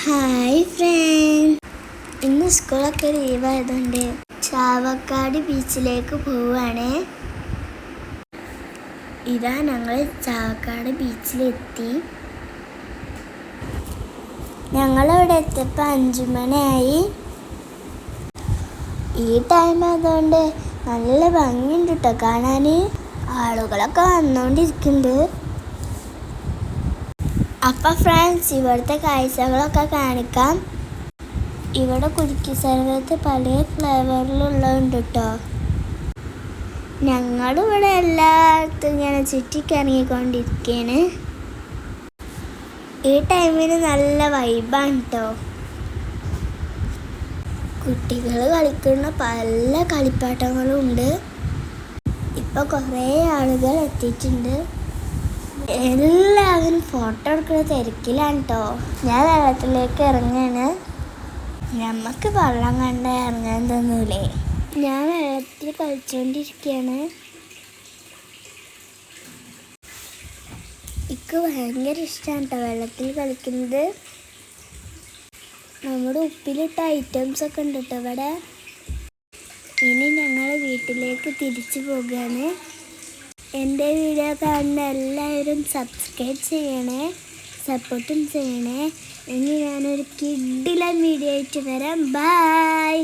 Hi front, ഇന്ന് സ്കൂളൊക്കെ ലീവായതുകൊണ്ട് ചാവക്കാട് ബീച്ചിലേക്ക് പോവുകയാണ്. ഇതാ ഞങ്ങൾ ചാവക്കാട് ബീച്ചിലെത്തി. ഞങ്ങളിവിടെ എത്തിയപ്പോൾ 5 മണിയായി. ഈ ടൈം ആയതുകൊണ്ട് നല്ല ഭംഗിയുണ്ട് കേട്ടോ കാണാൻ. ആളുകളൊക്കെ വന്നുകൊണ്ടിരിക്കുന്നുണ്ട്. അപ്പം ഫ്രണ്ട്സ്, ഇവിടുത്തെ കാഴ്ചകളൊക്കെ കാണിക്കാം. ഇവിടെ കുലുക്കി സർവത്ത് പല ഫ്ലേവറിലുള്ളതുണ്ട് കേട്ടോ. ഞങ്ങളിവിടെ എല്ലായിടത്തും ഇങ്ങനെ ചുറ്റിക്കറങ്ങിക്കൊണ്ടിരിക്കുകയാണ്. ഈ ടൈമിന് നല്ല വൈബാണ് കേട്ടോ. കുട്ടികൾ കളിക്കുന്ന പല കളിപ്പാട്ടങ്ങളും ഉണ്ട്. ഇപ്പോൾ കുറേ ആളുകൾ എത്തിയിട്ടുണ്ട്. എല്ലാവരും ഫോട്ടോ എടുക്കുന്ന തിരക്കിലാണ് കേട്ടോ. ഞാൻ വെള്ളത്തിലേക്ക് ഇറങ്ങാണ്. നമുക്ക് വെള്ളം കണ്ട് ഇറങ്ങാൻ തോന്നൂലേ. ഞാൻ വെള്ളത്തിൽ കളിച്ചുകൊണ്ടിരിക്കുകയാണ്. എനിക്ക് ഭയങ്കര ഇഷ്ടമാണ് കേട്ടോ വെള്ളത്തിൽ കളിക്കുന്നത്. നമ്മുടെ ഉപ്പിലിട്ട ഐറ്റംസ് ഒക്കെ ഉണ്ട് കേട്ടോ ഇവിടെ. ഇനി ഞങ്ങൾ വീട്ടിലേക്ക് തിരിച്ചു പോകുകയാണ്. എൻ്റെ വീഡിയോ കാണുന്ന എല്ലാവരും സബ്സ്ക്രൈബ് ചെയ്യണേ, സപ്പോർട്ടും ചെയ്യണേ. ഇനി ഞാനൊരു കിഡിലൻ വീഡിയോ ആയിട്ട് വരാം. ബൈ.